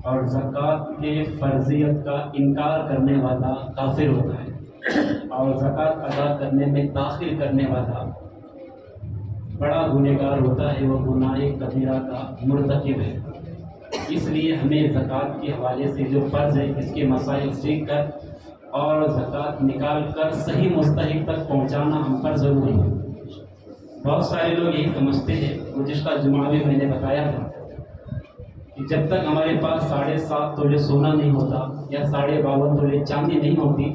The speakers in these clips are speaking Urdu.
اور زکوٰۃ کے فرضیت کا انکار کرنے والا کافر ہوتا ہے، اور زکوٰۃ ادا کرنے میں تاخیر کرنے والا بڑا گنہگار ہوتا ہے، وہ گناہ کبیرہ کا مرتکب ہے۔ اس لیے ہمیں زکوٰۃ کے حوالے سے جو فرض ہے اس کے مسائل سیکھ کر اور زکوٰۃ نکال کر صحیح مستحق تک پہنچانا ہم پر ضروری ہے۔ بہت سارے لوگ یہی سمجھتے ہیں، گزشتہ جمعہ میں نے بتایا تھا کہ جب تک ہمارے پاس 7.5 تولے سونا نہیں ہوتا یا 52.5 تولے چاندی نہیں ہوتی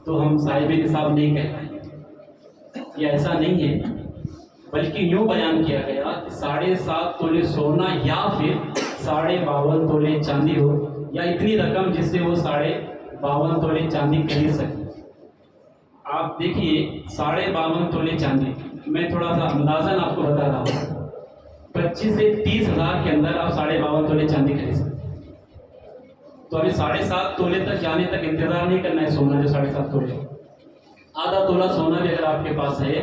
تو ہم صاحب نصاب نہیں کہتے۔ یہ ایسا نہیں ہے، بلکہ یوں بیان کیا گیا کہ 7.5 تولے سونا یا پھر 52.5 تولے چاندی ہو، یا اتنی رقم جس سے وہ 52.5 تولے چاندی خرید سکے۔ آپ دیکھیے 52.5 تولے چاندی، میں تھوڑا سا اندازاً آپ کو بتا رہا ہوں، 25 سے 30 ہزار کے اندر آپ 52.5 تولے چاندی خرید سکتے۔ تو ابھی 7.5 تولے تک جانے تک انتظار نہیں کرنا ہے سونا، جو 7.5 تولے، آدھا تولہ سونا بھی اگر آپ کے پاس ہے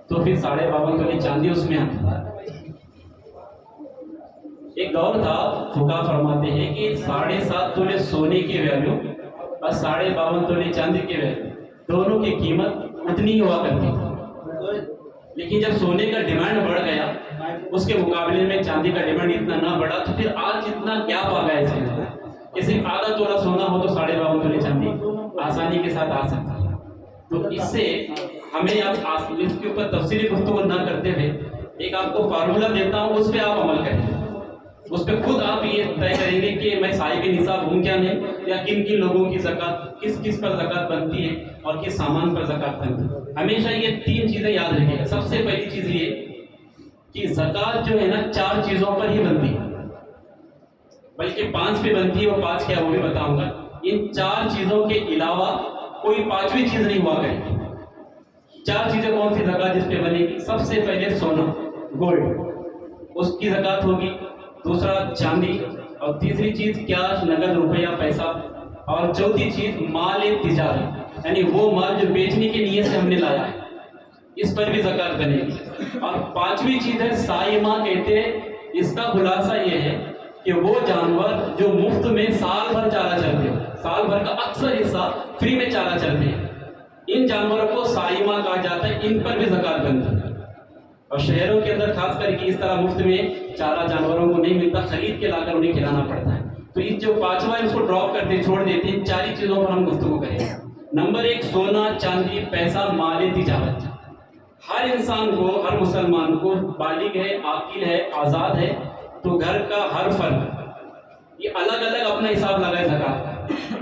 تو پھر 52.5 تولے چاندی اس میں آتی ہے۔ ایک دور تھا، فقہا فرماتے ہیں کہ 7.5 تولے سونے کی ویلیو اور 52.5 تولے چاندی کی ویلیو دونوں کی قیمت اتنی ہی ہوا کرتی تھی، لیکن جب سونے کا ڈیمانڈ بڑھ گیا اس کے مقابلے میں چاندی کا ڈیمانڈ اتنا نہ بڑھا، تو پھر آج اتنا گیپ آ گیا اس کے اندر کہ صرف آدھا تولہ سونا ہو تو 52.5 تولے چاندی آسانی کے ساتھ آ سکتا ہے۔ تو اس سے ہمیں اب اس کے اوپر تفصیلی گفتگو نہ کرتے ہوئے ایک آپ کو فارمولہ دیتا ہوں، اس پہ آپ عمل کریں، اس پہ خود آپ یہ طے کریں گے کہ میں صاحب نصاب ہوں کیا نہیں، یا کن کن لوگوں کی زکوٰۃ، کس کس پر زکوٰۃ بنتی ہے اور کس سامان پر زکوٰۃ بنتی ہے۔ ہمیشہ یہ 3 چیزیں یاد رکھیے گا۔ سب سے پہلی چیز یہ کہ زکوٰۃ جو ہے نا 4 چیزوں پر ہی بنتی ہے، بلکہ 5 پہ بنتی ہے، وہ 5 کیا وہ بھی بتاؤں گا۔ ان 4 چیزوں کے علاوہ کوئی 5ویں چیز نہیں ہوا کرے گی۔ 4 چیزیں کون سی زکوٰۃ جس پہ بنے گی؟ سب سے پہلے سونا، گولڈ، اس کی زکوٰۃ ہوگی، دوسرا چاندی، اور تیسری چیز کیش، نقد روپیہ پیسہ، اور چوتھی چیز مال تجارت، یعنی وہ مال جو بیچنے کی نیت سے ہم نے لایا ہے، اس پر بھی زکوٰۃ بنے گی۔ اور 5ویں چیز ہے سائمہ کہتے ہیں۔ اس کا خلاصہ یہ ہے کہ وہ جانور جو مفت میں سال بھر چارہ چرتے ہیں، سال بھر کا اکثر حصہ فری میں چارہ چرتے ہیں، ان جانوروں کو سائمہ کہا جاتا ہے، ان پر بھی زکوٰۃ بنتی ہے۔ اور شہروں کے اندر خاص کر کے اس طرح مفت میں چارہ جانوروں کو نہیں ملتا، خرید کے لا کر انہیں کھلانا پڑتا ہے۔ تو اس جو 5واں ہے اس کو ڈراپ کرتے چھوڑ دیتے ہیں۔ 4 ہی چیزوں پر ہم گفتگو کریں گے۔ نمبر 1 سونا، چاندی، پیسہ، مال تجارت۔ ہر انسان کو، ہر مسلمان کو بالغ ہے، عاقل ہے، آزاد ہے، تو گھر کا ہر فرد یہ الگ الگ اپنا حساب لگائے زکوٰۃ کا۔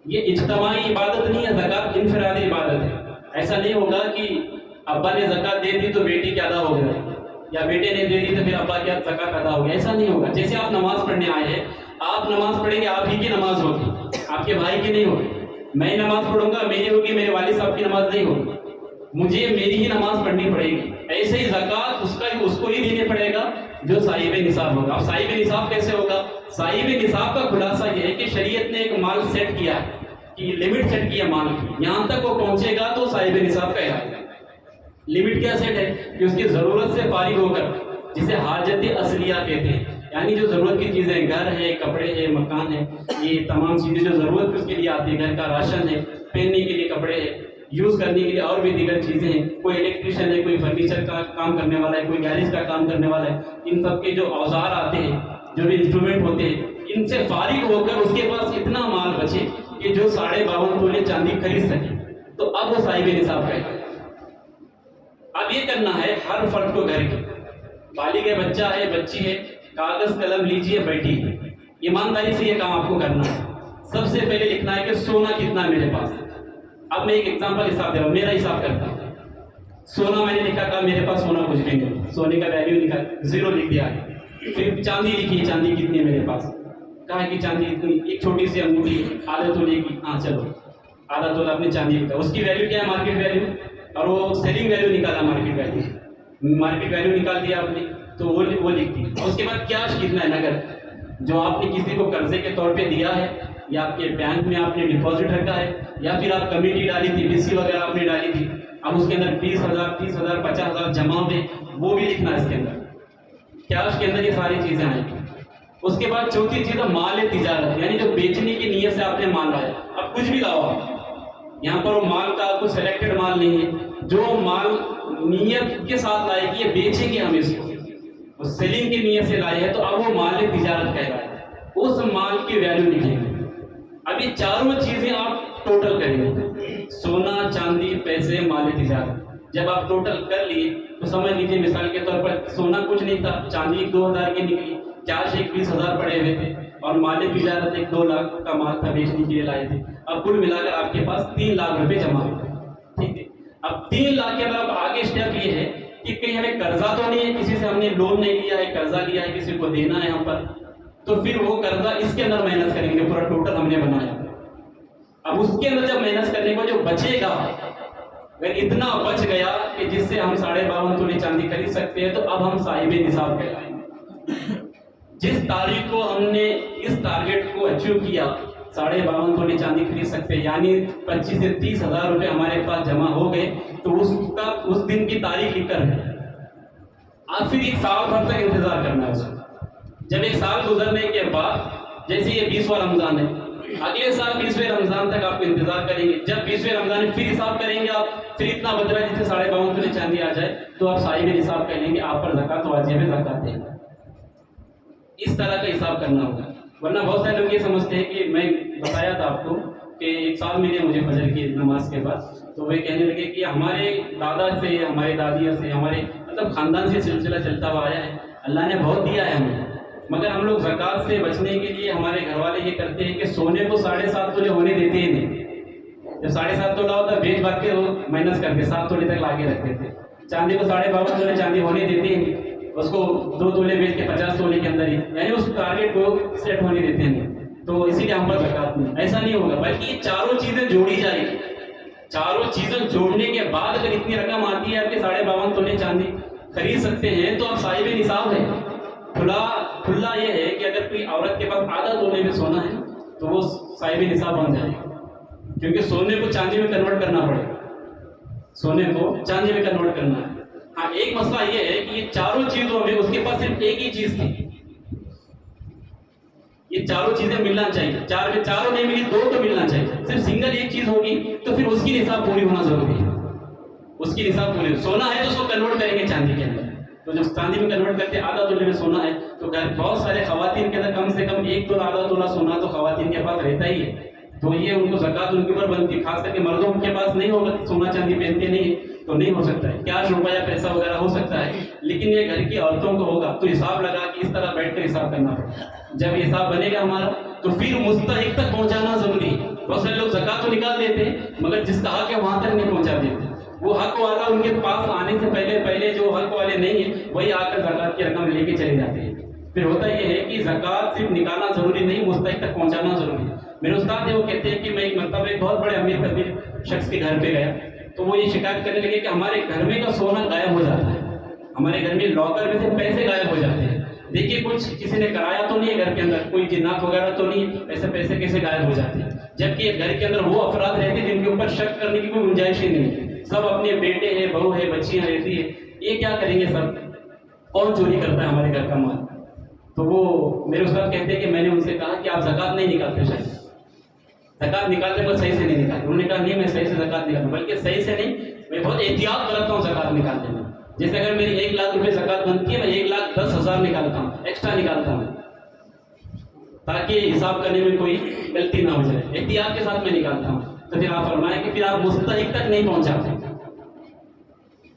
یہ اجتماعی عبادت نہیں ہے، زکوٰۃ انفرادی عبادت ہے۔ ایسا نہیں ہوگا کہ ابا نے زکوٰۃ دے دی تو بیٹی کی ادا ہو گئی، یا بیٹے نے دے دی تو پھر ابا کی زکوٰۃ ادا ہو گئی۔ ایسا نہیں ہوگا۔ جیسے آپ نماز پڑھنے آئے ہیں، آپ نماز پڑھیں گے، آپ ہی کی نماز ہوگی، آپ کے بھائی کی نہیں ہوگی۔ میں نماز پڑھوں گا، میری ہوگی، میرے والد صاحب کی نماز نہیں ہوگی، مجھے میری ہی نماز پڑھنی پڑے گی۔ ایسے ہی زکوٰۃ اس کو ہی دینے پڑے گا جو صاحب نصاب ہوگا۔ اب صاحب نصاب کیسے ہوگا؟ صاحب نصاب کا خلاصہ یہ ہے کہ شریعت نے ایک مال سیٹ کیا ہے، کہ لمٹ سیٹ کی ہے مال کی، یہاں تک وہ پہنچے گا تو صاحب نصاب کہلائے گا۔ لمٹ کیا سیٹ ہے کہ اس کی ضرورت سے فارغ ہو کر، جسے حاجت اصلیہ کہتے ہیں، یعنی جو ضرورت کی چیزیں، گھر ہے، کپڑے ہے، مکان ہے، یہ تمام چیزیں جو ضرورت اس کے لیے آتی ہے، گھر کا راشن ہے، پہننے کے لیے کپڑے ہے، یوز کرنے کے لیے اور بھی دیگر چیزیں ہیں، کوئی الیکٹریشین ہے، کوئی فرنیچر کا کام کرنے والا ہے، کوئی گیریج کا کام کرنے والا ہے، ان سب کے جو اوزار آتے ہیں، جو بھی انسٹرومنٹ ہوتے ہیں، ان سے فارغ ہو کر اس کے پاس اتنا مال بچے کہ جو 52.5 تولے چاندی خرید سکے، تو اب وہ صاحب نصاب ہے۔ اب یہ کرنا ہے ہر فرد کو، گھر کے بالغ ہے، بچہ ہے، بچی ہے، کاغذ قلم لیجئے، بیٹھیے، ایمانداری سے یہ کام آپ کو کرنا ہے۔ سب سے پہلے لکھنا ہے کہ سونا کتنا ہے میرے پاس۔ اب میں ایک ایگزامپل حساب دے رہا ہوں، میرا حساب کرتا ہوں۔ سونا میں نے لکھا تھا، میرے پاس سونا کچھ بھی نہیں، سونے کا ویلیو لکھا 0 لکھ دیا۔ پھر چاندی لکھی، چاندی کتنی ہے میرے پاس، کہا کہ چاندی اتنی، ایک چھوٹی سی انگوٹھی آدھا تولے کی، ہاں چلو آدھا تولہ آپ نے چاندی لکھا، اس کی ویلیو کیا ہے؟ مارکیٹ ویلیو، اور وہ سیلنگ ویلیو نکالا، مارکیٹ ویلیو نکال دیا آپ نے، تو وہ لکھ دی۔ اور اس کے بعد کیش کتنا ہے، نقد، جو آپ نے کسی کو قرضے کے طور پہ دیا ہے، یا آپ کے بینک میں آپ نے ڈپازٹ رکھا ہے، یا پھر آپ کمیٹی ڈالی تھی، BC وغیرہ آپ نے ڈالی تھی، اب اس کے اندر 20,000 30,000 50,000 جمع ہوئے، وہ بھی لکھنا ہے اس کے اندر۔ کیش کے اندر یہ ساری چیزیں آئیں گی۔ اس کے بعد چوتھی چیز ہے مال تجارت، یعنی جو بیچنے کی نیت سے آپ نے مال لایا. اب کچھ بھی لاؤ آپ، یہاں پر وہ مال کا کوئی سلیکٹڈ مال نہیں ہے، جو مال نیت کے ساتھ لائے کہ یہ بیچیں گے ہم اس کو، سیلنگ کی نیت سے لائے ہیں، تو اب وہ مال تجارت کہلاتا ہے. اس مال کی ویلیو لکھیں گے. اب یہ چاروں چیزیں آپ ٹوٹل کریں گے، سونا، چاندی، پیسے، مال تجارت. جب آپ ٹوٹل کر لیے تو سمجھ لیجیے مثال کے طور پر سونا کچھ نہیں تھا، چاندی 2,000 کی نکلی، کیش 20,000 پڑے ہوئے تھے، اور مال تجارت 2 لاکھ کا مال تھا، بیچنے کے لیے لائے تھے. اب کل ملا کر آپ کے پاس 3 لاکھ روپے جمع ہوئے. ٹھیک ہے. اب 3 لاکھ کے اندر اب آگے اسٹیپ یہ ہے کہ کہیں ہمیں قرضہ تو نہیں ہے، کسی سے ہم نے لون نہیں لیا ہے، قرضہ لیا ہے، کسی کو دینا ہے ہم پر، تو پھر وہ قرضہ اس کے اندر مائنس کریں گے. پورا ٹوٹل ہم نے بنایا. اب اس کے اندر جب مائنس کرنے کو جو بچے گا، اگر اتنا بچ گیا کہ جس سے ہم 52.5 تولے چاندی خرید سکتے ہیں، تو اب ہم صاحب نصاب کہلائیں گے. جس تاریخ کو ہم نے اس ٹارگیٹ کو اچیو کیا، 52.5 تولے چاندی خرید سکتے ہیں، یعنی 25 سے 30 ہزار روپے ہمارے پاس جمع ہو گئے، تو اس دن کی تاریخ لکھ کر آپ پھر 1 سال بھر تک انتظار کرنا ہے اس کو. جب 1 سال گزرنے کے بعد، جیسے یہ 20واں رمضان ہے، اگلے سال 20ویں رمضان تک آپ انتظار کریں گے. جب 20ویں رمضان پھر حساب کریں گے آپ، پھر اتنا بچ رہا ہے جس سے 52.5 تولے چاندی آ جائے، تو آپ صاحب نصاب کہہ لیں گے، آپ پر زکوٰۃ واجب ہے، زکوٰۃ دیں. اس طرح کا حساب کرنا ہوگا. ورنہ بہت سارے لوگ یہ سمجھتے ہیں کہ میں بتایا تھا آپ کو کہ 1 سال ملے مجھے فجر کی نماز کے بعد، تو وہ کہنے لگے کہ ہمارے دادا سے، ہمارے دادیوں سے، ہمارے مطلب خاندان سے سلسلہ چلتا ہوا آیا ہے، اللہ نے بہت دیا ہے ہمیں، مگر ہم لوگ زکوٰۃ سے بچنے کے لیے ہمارے گھر والے یہ کرتے ہیں کہ سونے کو 7.5 تولے ہونے دیتے ہی نہیں. جب 7.5 تولا ہوتا ہے بیچ بات کے وہ مائنس کر کے 7 تولے تک لا کے رکھتے تھے. چاندی کو 52.5 تولے چاندی ہونے دیتے ہی نہیں، اس کو 2 تولے بیچ کے 50 تولے کے اندر ہی، یعنی اس ٹارگیٹ کو سیٹ ہونے دیتے ہیں. تو اسی لیے ہم پر زکوٰۃ نہیں. ایسا نہیں ہوگا، بلکہ یہ چاروں چیزیں جوڑی جائیں گی. چاروں چیزیں جوڑنے کے بعد اگر اتنی رقم آتی ہے آپ کے 52.5 تولے چاندی خرید سکتے ہیں، تو آپ صاحب نصاب ہے. کھلا یہ ہے کہ اگر کوئی عورت کے پاس آدھا تولے میں سونا ہے تو وہ صاحب نصاب بن جائے گا، کیونکہ سونے کو چاندی میں کنورٹ کرنا پڑے گا. سونے کو چاندی میں کنورٹ کرنا ہے. ہاں، ایک مسئلہ یہ ہے کہ یہ چاروں چیزوں میں اس کے پاس صرف ایک ہی چیز تھی. یہ چاروں چیزیں ملنا چاہیے. چاروں نہیں ملی، 2 تو ملنا چاہیے. صرف سنگل ایک چیز ہوگی تو پھر اس کی نصاب پوری ہونا ضروری ہے. اس کی نصاب پوری. سونا ہے تو اس کو کنورٹ کریں گے چاندی کے اندر، تو جب چاندی میں کنورٹ کرتے آدھا تولے میں سونا ہے، تو بہت سارے خواتین کے اندر کم سے کم 1 تولا آدھا تولا سونا تو خواتین کے پاس رہتا ہی ہے. تو یہ ان کو زکوٰۃ ان کے اوپر بنتی. خاص کر کے مردوں کے پاس نہیں ہوگا، سونا چاندی پہنتے نہیں ہے تو نہیں ہو سکتا ہے. کیش روپیہ پیسہ وغیرہ ہو سکتا ہے، لیکن یہ گھر کی عورتوں کو ہوگا. تو حساب لگا کہ اس طرح بیٹھ کر حساب کرنا پڑے. جب حساب بنے گا ہمارا تو پھر مستحق تک پہنچانا ضروری ہے. بہت سارے لوگ زکوٰۃ تو نکال دیتے ہیں، مگر جس کا حق ہے وہاں تک نہیں پہنچا دیتے. وہ حق والا ان کے پاس آنے سے پہلے جو حق والے نہیں ہیں وہی آ کر زکوٰۃ کی رقم لے کے چلے جاتے ہیں. پھر ہوتا یہ ہے کہ زکوٰۃ صرف نکالنا ضروری نہیں، مستحق تک پہنچانا ضروری ہے. میرے استاد ہیں، وہ کہتے ہیں کہ میں ایک مرتبہ ایک بہت بڑے امیر کبیر شخص کے گھر پہ گیا، تو وہ یہ شکایت کرنے لگے کہ ہمارے گھر میں کا سونا غائب ہو جاتا ہے، ہمارے گھر میں لاکر میں سے پیسے غائب ہو جاتے ہیں. دیکھیے کچھ کسی نے کرایا تو نہیں ہے، گھر کے اندر کوئی جنات وغیرہ تو نہیں، ایسے پیسے کیسے غائب ہو جاتے ہیں؟ جبکہ گھر کے اندر وہ افراد رہتے ہیں جن کے اوپر شک کرنے کی کوئی گنجائش ہی نہیں ہے. سب اپنے بیٹے ہیں، بہو ہے، بچیاں رہتی ہے، یہ کیا کریں گے؟ سب کون چوری کرتا ہے ہمارے گھر کا مال؟ تو وہ میرے استاد کہتے ہیں کہ میں نے ان سے کہا کہ آپ زکوٰۃ نہیں نکالتے، شاید زکوٰۃ نکالتے میں صحیح سے نہیں نکالتے. انہوں نے کہا نہیں، میں صحیح سے زکوٰۃ نکالتا ہوں، بلکہ صحیح سے نہیں، میں بہت احتیاط برتتا ہوں زکوٰۃ نکالنے میں. جیسے اگر میری 1 لاکھ روپے زکوٰۃ بنتی ہے، میں 1,10,000 نکالتا ہوں، ایکسٹرا نکالتا ہوں، تاکہ حساب کرنے میں کوئی غلطی نہ ہو جائے. احتیاط کے ساتھ میں نکالتا ہوں. تو پھر آپ فرمائیں کہ پھر آپ مستحق تک نہیں پہنچاتے.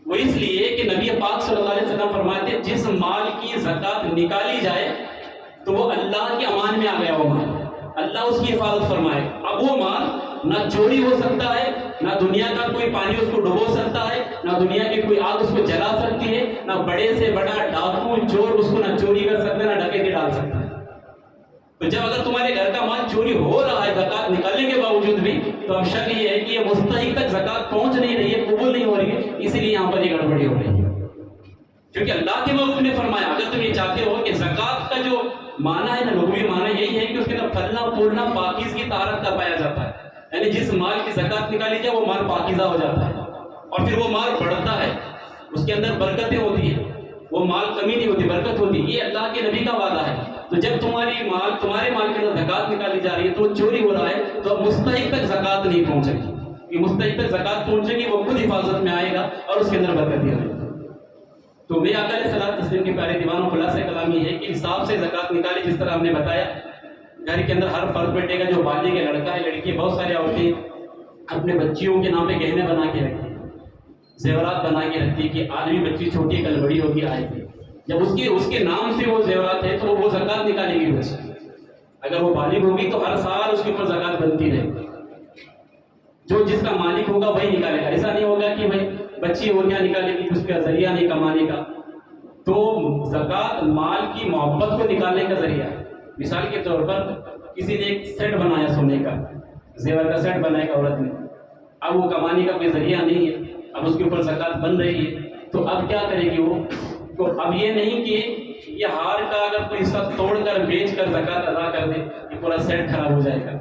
وہ اس لیے کہ نبی پاک صلی اللہ علیہ وسلم فرماتے ہیں جس مال کی زکوٰۃ نکالی جائے تو وہ اللہ کے امان میں آ گیا. وہ مال اللہ اس کی حفاظت فرمائے. اب وہ مال نہ چوری ہو سکتا ہے، نہ دنیا کا کوئی پانی اس کو ڈبو سکتا ہے، نہ دنیا کی کوئی آگ اس کو جلا سکتی ہے، نہ بڑے سے بڑا ڈاکو چور اس کو نہ چوری کر سکتا ہے، نہ ڈکیتی ڈال سکتا ہے. تو جب اگر تمہارے گھر کا مال چوری ہو رہا ہے زکوٰۃ نکالنے کے باوجود بھی، تو اب شک یہ ہے کہ یہ مستحق تک زکوٰۃ پہنچ نہیں رہی ہے، قبول نہیں ہو رہی ہے، اسی لیے یہاں پر یہ گڑبڑی ہو رہی ہے. کیونکہ اللہ کے محبوب نے فرمایا اگر تم یہ چاہتے ہو کہ زکوٰۃ کا جو معنی ہے نا، لغوی معنی یہی ہے کہ اس کے اندر پھلنا پھولنا پاکیزگی طہارت کا پایا جاتا ہے. یعنی جس مال کی زکوٰۃ نکالی جائے وہ مال پاکیزہ ہو جاتا ہے، اور پھر وہ مال بڑھتا ہے، اس کے اندر برکتیں ہوتی ہیں، وہ مال کمی نہیں ہوتی، برکت ہوتی ہے. یہ اللہ کے نبی کا وعدہ ہے. تو جب تمہارے مال کے اندر زکات نکالی جا رہی ہے تو وہ چوری ہو رہا ہے، تو اب مستحق تک زکات نہیں پہنچے گی. یہ مستحق تک زکات پہنچے گی، وہ خود حفاظت میں آئے گا اور اس کے اندر برکت آئے گی. تو میرے آقا علیہ الصلوۃ والسلام کے پیارے دیوانوں، خلاصہ کلام یہ ہے کہ حساب سے زکات نکالی. جس طرح ہم نے بتایا گھر کے اندر ہر فرد بیٹے کا جو بالغ ہے، لڑکا ہے لڑکی ہے، بہت ساری عورتیں اپنے بچیوں کے نام پہ گہنے بنا کے رکھتی ہیں، زیورات بنا کے رکھتی ہے کہ آدمی بچی چھوٹی کل بڑی ہوگی آئے گی. جب اس کے نام سے وہ زیورات ہے تو وہ زکات نکالے گی. بچی اگر وہ بالغ ہوگی تو ہر سال اس کے اوپر زکات بنتی رہے گی. جو جس کا مالک ہوگا وہی نکالے گا. ایسا نہیں ہوگا کہ بھائی بچی اور کیا نکالے گی، اس کا ذریعہ نہیں کمانے کا. تو زکات مال کی محبت کو نکالنے کا ذریعہ ہے. مثال کے طور پر کسی نے ایک سیٹ بنایا سونے کا، زیور کا سیٹ بنایا عورت نے، اب وہ کمانے کا کوئی ذریعہ نہیں ہے، اب اس کے اوپر زکات بن رہی ہے، تو اب کیا کرے گی وہ؟ تو اب یہ نہیں کہ یہ ہار کا اگر کوئی حصہ توڑ کر بیچ کر زکات ادا کر دے، یہ پورا سیٹ خراب ہو جائے گا.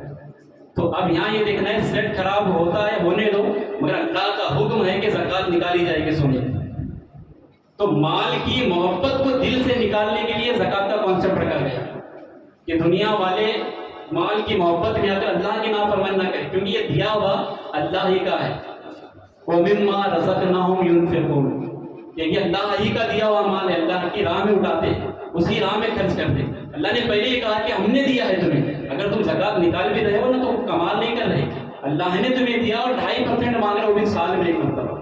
تو اب یہاں یہ دیکھنا ہے سیٹ خراب ہوتا ہے ہونے دو، مگر اللہ کا حکم ہے کہ زکات نکالی جائے گی سونے. تو مال کی محبت کو دل سے نکالنے کے لیے زکات کا کانسیپٹ رکھا گیا کہ دنیا والے مال کی محبت میں اگر اللہ کی نافرمانی نہ کرے، کیونکہ یہ دیا ہوا اللہ ہی کا ہے. وَمِمَّا رَزَقْنَاهُمْ يُنْفِقُونَ، یہ اللہ ہی کا دیا ہوا مال ہے، اللہ کی راہ میں اٹھاتے ہیں، اسی راہ میں خرچ کرتے ہیں. اللہ نے پہلے ہی کہا کہ ہم نے دیا ہے تمہیں. اگر تم زکات نکال بھی رہے ہو نا تو کمال نہیں کر رہے، اللہ نے تمہیں دیا اور 2.5% مانگ رہے ہو، وہ بھی سال میں ایک مرتبہ.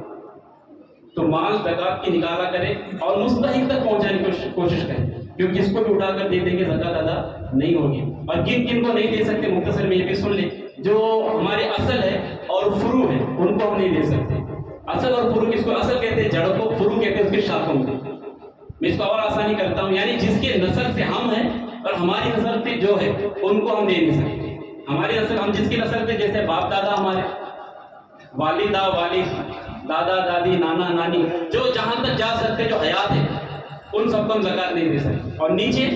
تو مال زکات کی نکالا کرے اور مستحق تک پہنچانے کی کوشش کرے، کیونکہ اس کو بھی اٹھا کر دے دیں گے زکات ادا نہیں ہوگی. اور کن کن کو نہیں دے سکتے مختصر میں یہ بھی سن لیں. جو ہمارے اصل ہے اور فرو ہے ان کو ہم نہیں دے سکتے. اصل اور فرو کس کو؟ اصل کہتے ہیں جڑ کو، فرو کہتے ہیں اس کے شاخوں کو. میں اس کو اور آسانی کرتا ہوں، یعنی جس کے نسل سے ہم ہیں اور ہماری نسل سے جو ہے ان کو ہم دے نہیں سکتے. ہماری نسل، ہم جس کی نسل سے، جیسے باپ دادا ہمارے، والدہ والد، دادا دادی، نانا نانی، جو جہاں تک جا سکتے جو حیات ہے ان سب کو ہم زکات نہیں دے سکتے. اور نیچے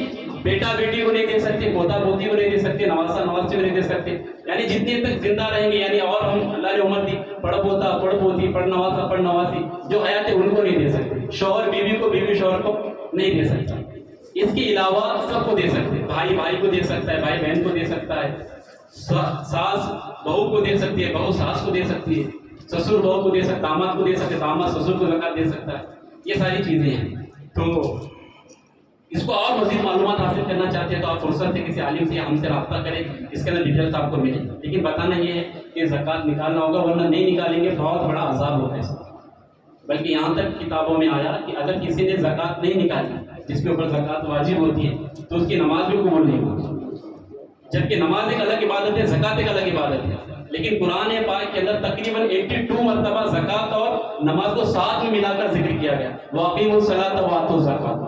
بیٹا بیٹی کو نہیں دے سکتے، پوتا پوتی کو نہیں دے سکتے، نواسا نواسی کو نہیں دے سکتے. یعنی جتنے تک زندہ رہیں گے، یعنی اور ہم اللہ نے عمر دی، پڑھ پوتا پڑھ پوتی پڑھ نواسا پڑھ نواسی جو حیات ہے ان کو نہیں دے سکتے. شوہر بیوی کو، بیوی شوہر کو نہیں دے سکتا. اس کے علاوہ سب کو دے سکتے. بھائی بھائی کو دے سکتا ہے، بھائی بہن کو دے سکتا ہے، ساس بہو کو دے سکتی ہے، بہو ساس کو دے سکتی ہے، سسر بہو کو دے سکتا، داماد کو دے سکتے، داماد سسر کو زکات دے سکتا ہے. یہ ساری چیزیں ہیں. تو اس کو اور مزید معلومات حاصل کرنا چاہتے ہیں تو آپ فرصت سے کسی عالم سے یا ہم سے رابطہ کریں، اس کے اندر ڈیٹیلس آپ کو ملے. لیکن بتانا یہ ہے کہ زکات نکالنا ہوگا، ورنہ نہیں نکالیں گے بہت بڑا عذاب ہوتا ہے اس کا. بلکہ یہاں تک کتابوں میں آیا کہ اگر کسی نے زکات نہیں نکالی، جس کے اوپر زکات واجب ہوتی ہے، تو اس کی نماز بھی قبول نہیں ہوتی. جبکہ نماز ایک الگ عبادت ہے، زکات ایک الگ عبادت ہے. لیکن قرآن پاک کے اندر تقریباً 82 مرتبہ زکات اور نماز کو ساتھ میں ملا کر ذکر کیا گیا. وَأَقِیمُوا الصَّلَاةَ وَآتُوا الزَّکَاۃَ،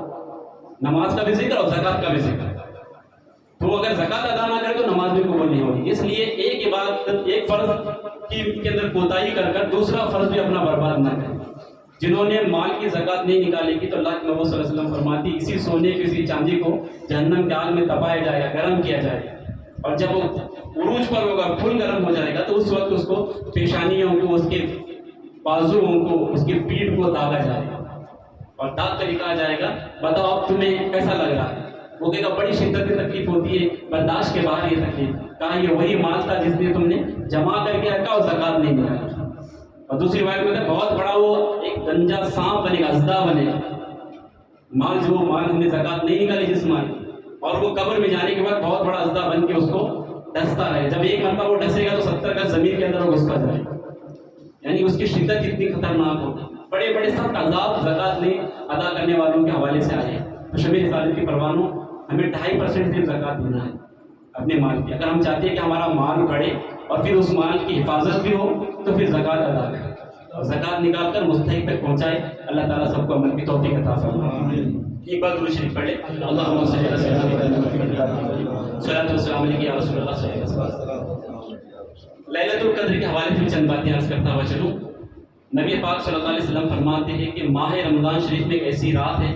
نماز کا بھی ذکر اور زکات کا بھی ذکر. تو اگر زکات ادا نہ کرے تو نماز بھی قبول نہیں ہوگی. اس لیے ایک عبادت، ایک فرض کے اندر کوتاہی کر کر دوسرا فرض بھی اپنا برباد نہ کریں. جنہوں نے مال کی زکات نہیں نکالی کی تو اللہ کے نبی صلی اللہ علیہ وسلم فرماتی اسی سونے کسی چاندی کو جہنم کے آگ میں تپایا جائے گا، گرم کیا جائے گا. اور جب وہ عروج پر ہوگا، پھول گرم ہو جائے گا، تو اس وقت اس کو پیشانیوں کو، اس کے بازوؤں کو، اس کی پیٹھ کو داغا جائے گا اور داغ کر کہا جائے گا بتاؤ اب تمہیں کیسا لگ رہا ہے؟ وہ کہے گا بڑی شدت کی تکلیف ہوتی ہے، برداشت کے باہر یہ تکلیف. کہا یہ وہی مال تھا جس نے تم نے جمع کر کے رکھا اور زکات نہیں نکالی. اور دوسری روایت میں بہت بڑا وہ ایک گنجا سانپ بنے گا، ازدا بنے گا. مال جو مال ہم نے زکات نہیں نکالی جس مال، اور وہ قبر میں جانے کے بعد بہت بڑا ازدا بن کے اس کو ڈستا رہے. جب ایک مرتبہ وہ ڈسے گا تو 70 گز زمین کے اندر وہ گھستا جائے گا. یعنی اس کی شدت کتنی خطرناک ہوگی. بڑے بڑے سخت عذاب زکات نہیں ادا کرنے والوں کے حوالے سے آئے ہیں. تو شبیر رسالت کے پروانوں، ہمیں 2.5% صرف زکات دینا ہے اپنے مال کی. اگر ہم چاہتے ہیں کہ ہمارا مال بڑھے اور پھر اس مال کی حفاظت بھی ہو تو پھر زکات ادا کریں اور زکات نکال کر مستحق تک پہنچائے. اللہ تعالیٰ سب کو عمل کی توفیق عطا فرمائے. ایک بار درود شریف پڑھ لیں. اللہم صلی علی سیدنا محمد، صلاۃ والسلام علیک یا رسول اللہ صلی اللہ علیہ وسلم. لیلۃ القدر کے حوالے سے چند باتیں عرض کرتا ہوا چلوں. نبی پاک صلی اللہ علیہ وسلم فرماتے ہیں کہ ماہ رمضان شریف میں ایک ایسی رات ہے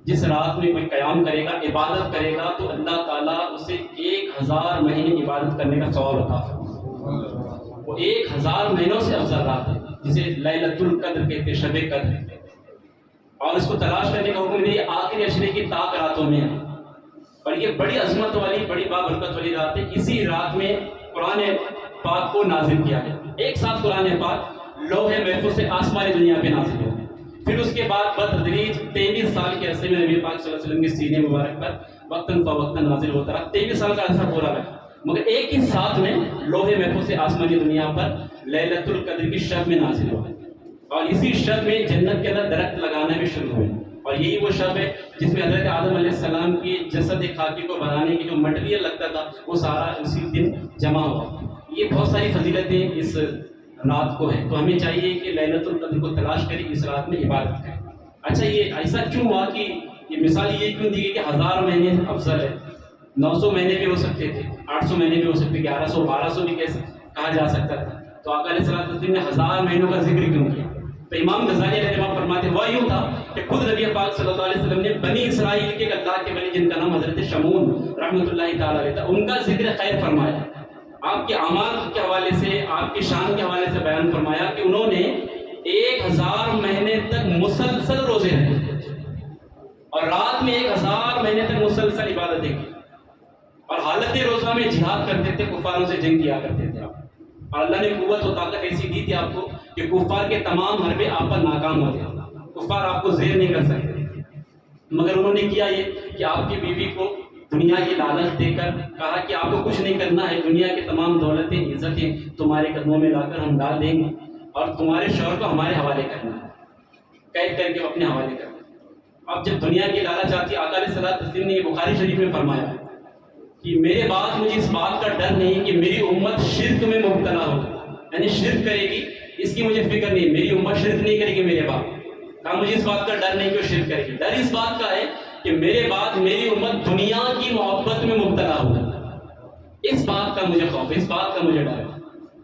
جس رات میں کوئی قیام کرے گا، عبادت کرے گا، تو اللہ تعالیٰ اسے 1000 مہینے عبادت کرنے کا ثواب عطا فرمائے. وہ 1000 مہینوں سے افضل رات ہے جسے لیلۃ القدر کہتے ہیں، شب قدر. اور اس کو تلاش کرنے کا حکم دیا آخری عشرے کی طاق راتوں میں ہے. اور یہ بڑی عظمت والی بڑی بابرکت والی رات ہے. اسی رات میں قرآن پاک کو نازل کیا گیا. ایک ساتھ قرآن پاک لوح محفوظ سے آسمانی دنیا پہ نازل ہوا. پھر اس کے بعد بتدریج 23 سال کے عرصے میں نبی پاک صلی اللہ علیہ وسلم کے سینے مبارک پر وقتاً فوقتاً نازل ہوتا رہا. 23 سال کا عرصہ پورا رہا، مگر ایک ہی ساتھ میں لوح محفوظ سے آسمانی دنیا پر لیلۃ القدر کی شب میں نازل ہوا. اور اسی شب میں جنت کے اندر درخت لگانا بھی شروع ہوئے. اور یہی وہ شب ہے جس میں حضرت آدم علیہ السلام کی جسد خاکی کو بنانے کی جو مٹیریل لگتا تھا وہ سارا اسی دن جمع ہوا. یہ بہت ساری فضیلتیں اس رات کو ہے. تو ہمیں چاہیے کہ لیلۃ القدر کو تلاش کریں، اس رات میں عبادت کریں. اچھا، یہ ایسا کیوں ہوا کہ یہ مثال یہ کیوں دی گئی کہ 1000 مہینے افضل ہے؟ 900 مہینے بھی ہو سکتے تھے، 800 مہینے بھی ہو سکتے، 1100 1200 بھی کیسے کہا جا سکتا تھا. تو آقا علیہ السلام نے 1000 مہینوں کا ذکر کیوں کیا؟ تو امام غزالی علیہ السلام فرماتے ہیں وہ یوں تھا کہ خود نبی پاک صلی اللہ علیہ وسلم نے بنی اسرائیل کے اللہ کے بنی جن کا نام حضرت شمون رحمۃ اللہ تعالیٰ علیہ تھا، ان کا ذکر خیر فرمایا. آپ کے اعمال کے حوالے سے، آپ کی شان کے حوالے سے بیان فرمایا کہ انہوں نے 1000 مہینے تک مسلسل روزے رکھے اور رات میں 1000 مہینے تک مسلسل عبادتیں کی اور حالت روزہ میں جہاد کرتے تھے، کفاروں سے جنگ کیا کرتے تھے. اور اللہ نے قوت و طاقت ایسی دی تھی آپ کو کہ کفار کے تمام حربے آپ پر ناکام ہوتے، کفار آپ کو زیر نہیں کر سکتے. مگر انہوں نے کیا یہ کہ آپ کی بیوی کو دنیا کی لالچ دے کر کہا کہ آپ کو کچھ نہیں کرنا ہے، دنیا کی تمام دولتیں عزتیں تمہارے قدموں میں لا کر ہم ڈال دیں گے اور تمہارے شوہر کو ہمارے حوالے کرنا ہے، قید کر کے اپنے حوالے کرنا. اب جب دنیا کی لالچ آتی، آقا علیہ السلام نے یہ بخاری شریف میں فرمایا کہ میرے بعد مجھے اس بات کا ڈر نہیں کہ میری امت شرک میں مبتلا ہو، یعنی شرک کرے گی اس کی مجھے فکر نہیں. میری امت شرک نہیں کرے گی میرے بعد. کہا مجھے اس بات کا ڈر نہیں کہ وہ شرک کرے گی، ڈر اس بات کا ہے کہ میرے بعد میری امت دنیا کی محبت میں مبتلا ہو. اس بات کا مجھے خوف ہے، اس بات کا مجھے ڈر ہے.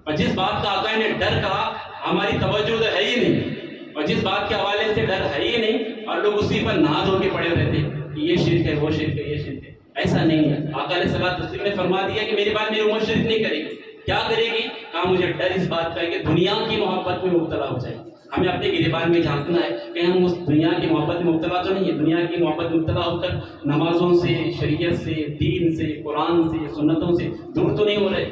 اور جس بات کا آقا نے ڈر کہا ہماری توجہ تو ہے ہی نہیں، اور جس بات کے حوالے سے ڈر ہے ہی نہیں اور لوگ اسی پر نہا دھو کے پڑے رہتے کہ یہ شرک ہے، وہ شرک ہے، یہ شرک ہے. ایسا نہیں ہے. آقا علیہ السلام نے فرما دیا کہ میرے بعد میری امت شرک نہیں کرے گی. کیا کرے گی؟ کہا مجھے ڈر اس بات کا ہے کہ دنیا کی محبت میں مبتلا ہو جائے. ہمیں اپنے گریبان میں جھانکنا ہے کہ ہم اس دنیا کی محبت میں مبتلا تو نہیں ہے. دنیا کی محبت میں مبتلا ہو کر نمازوں سے، شریعت سے، دین سے، قرآن سے، سنتوں سے دور تو نہیں ہو رہے.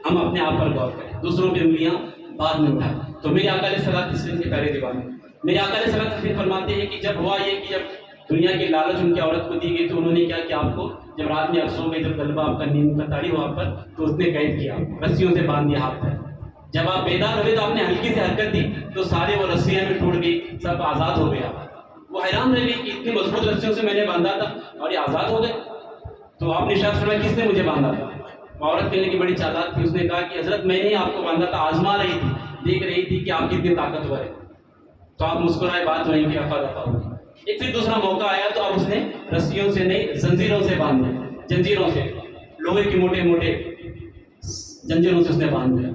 ہم اپنے آپ پر غور کریں، دوسروں پہ انگلیاں بعد میں اٹھائیں. تو میرے آقا علیہ السلام کے پیارے دیوانے، میرے آقا علیہ السلام فرماتے ہیں کہ جب ہوا یہ کہ جب دنیا کی لالچ ان کی عورت کو دی گئی تو انہوں نے کیا کہ آپ کو جب رات میں آپ سو گئے، جب غلبہ آپ کا نیند کا تاڑی ہوا آپ پر، تو اس نے قید کیا، رسیوں سے باندھ دیا ہاتھ پر. جب آپ بیدار ہوئے تو آپ نے ہلکی سے حرکت دی تو سارے وہ رسیاں میں ٹوٹ گئی، سب آزاد ہو گیا. وہ حیران رہ گئی کہ اتنی مضبوط رسیوں سے میں نے باندھا تھا اور یہ آزاد ہو گئے. تو آپ نے ارشاد فرمایا کس نے مجھے باندھا تھا؟ عورت کہنے کی بڑی چالاک تھی، اس نے کہا کہ حضرت میں نے آپ کو باندھا تھا، آزما رہی تھی، دیکھ رہی تھی کہ آپ کتنے طاقتور ہے. تو آپ مسکرائے، بات وہیں کی رفع دفع ہوگی. ایک پھر دوسرا موقع آیا تو اب اس نے رسیوں سے نہیں زنجیروں سے باندھ دیا، جنجیروں سے، لوہے کی موٹے موٹے جنجیروں سے اس نے باندھ دیا.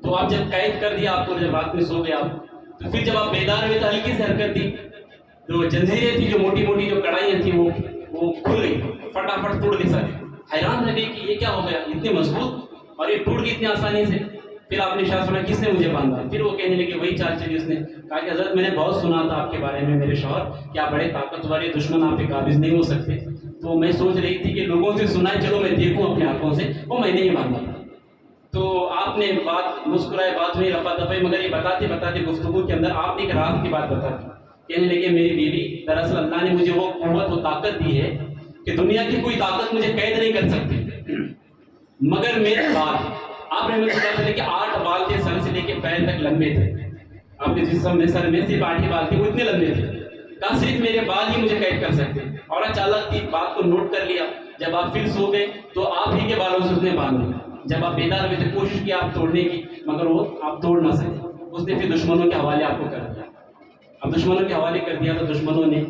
تو آپ جب قید کر دیا آپ کو، جب رات میں سو گئے آپ، تو پھر جب آپ بیدار ہوئے تو ہلکی سے حرکت دی، جو جنجیریں تھی، جو موٹی موٹی جو کڑائیاں تھیں وہ کھل گئی، فٹافٹ ٹوٹ گئی ساری. حیران رہ گئی کہ یہ کیا ہو گیا، اتنی مضبوط اور یہ ٹوٹ گئی اتنی آسانی سے. پھر آپ نے ارشاد فرمایا کس نے مجھے باندھا؟ پھر وہ کہنے لگے وہی چال چلی. اس نے کہا کہ حضرت میں نے بہت سنا تھا آپ کے بارے میں میرے شوہر کہ آپ بڑے طاقتور ہیں، دشمن آپ پہ قابض نہیں ہو سکتے. تو میں سوچ رہی تھی کہ لوگوں سے سنا ہے، چلو میں دیکھوں اپنے آنکھوں سے، وہ میں نے ہی باندھا تھا. تو آپ نے بات مسکرائے، بات ہوئی رفع دفع، مگر یہ بتاتے بتاتے گفتگو کے اندر آپ نے ایک راز کی بات بتا دی. کہنے لگے میری بیوی دراصل اللہ نے مجھے وہ قوت و طاقت دی ہے کہ دنیا کی کوئی طاقت مجھے قید نہیں کر سکتی، مگر میرے بال، آپ نے مجھے بتا دیا کہ 8 بال تھے، سر سے لے کے پیر تک لمبے تھے. آپ کے جسم میں سر میں صرف 8 ہی بال تھے، وہ اتنے لمبے تھے. کہا صرف میرے بال ہی مجھے قید کر سکتے. اور چالاک تھی، بات کو نوٹ کر لیا. جب آپ پھر سو گئے تو آپ ہی کے بالوں سے اس نے باندھ دیا. جب آپ بیدار ہوئے تھے کوشش کی آپ توڑنے کی، مگر وہ آپ توڑ نہ سکے. اس نے پھر دشمنوں کے حوالے آپ کو کر دیا. اب دشمنوں کے حوالے کر دیا تو دشمنوں نے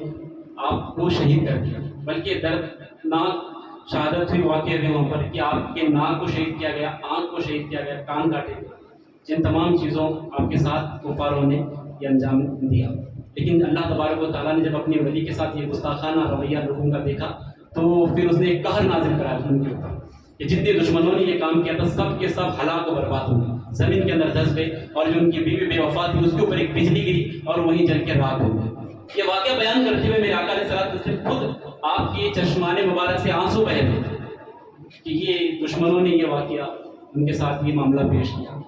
آپ کو شہید کر دیا. بلکہ دردناک شہادت ہوئی، واقع ہوئے وہاں پر کہ آپ کے ناک کو شہید کیا گیا، آنکھ کو شہید کیا گیا، کان کاٹے گئے. جن تمام چیزوں آپ کے ساتھ کفاروں نے یہ انجام دیا. لیکن اللہ تبارک و تعالیٰ نے جب اپنے ولی کے ساتھ یہ گستاخانہ رویہ لوگوں کا دیکھا تو پھر اس نے ایک قہر نازل کرایا ان کے اوپر کہ جتنے دشمنوں نے یہ کام کیا تھا سب کے سب ہلاک و برباد ہو گئے، زمین کے اندر دھس گئے. اور جو ان کی بیوی بے وفا تھی اس کے اوپر ایک بجلی گری اور وہیں جل کے راکھ ہو گئی. یہ واقعہ بیان کرتے ہوئے میرے آقا علیہ الصلوۃ والسلام خود آپ کے چشمان مبارک سے آنسو بہے تھے کہ یہ دشمنوں نے یہ واقعہ ان کے ساتھ یہ معاملہ پیش کیا.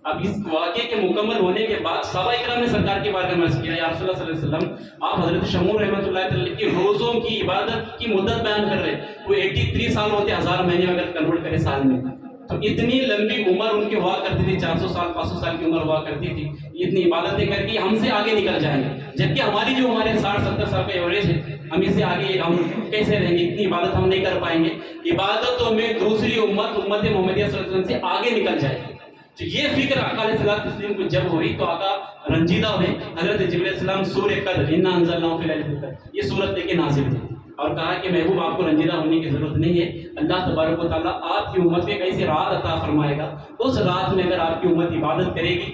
اب اس واقعے کے مکمل ہونے کے بعد صحابہ اکرام نے سرکار کے بارے میں عرض کیا، یا رسول اللہ صلی اللہ علیہ وسلم، آپ حضرت شمون رحمۃ اللہ تعالی کی روزوں کی عبادت کی مدت بیان کر رہے ہیں. وہ 83 سال ہوتے، 1000 مہینے اگر کنورٹ کرے سال میں تو اتنی لمبی عمر ان کی ہوا کرتی تھی، 400 سال 500 سال کی عمر ہوا کرتی تھی. اتنی عبادتیں کر کے ہم سے آگے نکل جائیں گے، جبکہ ہماری جو ہمارے 60-70 سال کا ایوریج ہے، ہم اس سے آگے ہم کیسے رہیں گے؟ اتنی عبادت ہم نہیں کر پائیں گے. عبادتوں میں دوسری امت محمدیہ صلی اللہ علیہ وسلم سے آگے نکل جائے گی. تو یہ فکر آقا علیہ الصلوۃ والسلام کو جب ہوئی تو آقا رنجیدہ ہوئے. حضرت جبرائیل علیہ السلام سورہ قدر انا انزلناہ فی لیلۃ القدر یہ سورت لے کے نازل ہوئی اور کہا کہ محبوب آپ کو رنجیدہ ہونے کی ضرورت نہیں ہے، اللہ تبارک و تعالیٰ آپ کی امت میں ایسی رات عطا فرمائے گا، اس رات میں اگر آپ کی امت عبادت کرے گی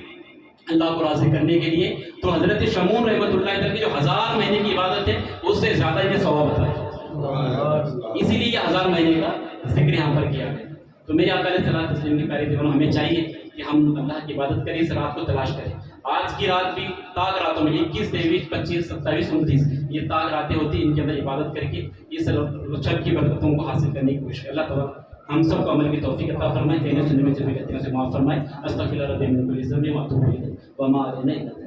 اللہ کو راضی کرنے کے لیے تو حضرت شمون رحمۃ اللہ تعالی کی جو 1000 مہینے کی عبادت ہے اس سے زیادہ انہیں ثواب عطا ہے. اسی لیے یہ 1000 مہینے کا ذکر یہاں پر کیا گیا. تو میرے آقا علیہ الصلوۃ والسلام کے پیارے دیوانوں، ہمیں چاہیے کہ ہم اللہ کی عبادت کریں، اس رات کو تلاش کریں. آج کی رات بھی تاک راتوں میں 21 23 25 27 29 یہ تاک راتیں ہوتی ہیں، ان کے اندر عبادت کر کے اس رچب کی برکتوں کو حاصل کرنے کی کوشش کریں. اللہ تعالیٰ ہم سب کو عمل کی توفیق عطا فرمائے، کہنے سننے میں جب غلطیوں سے معاف فرمائے. استغفر اللہ ربی من کل ذنب واتوب الیہ وما علینا الا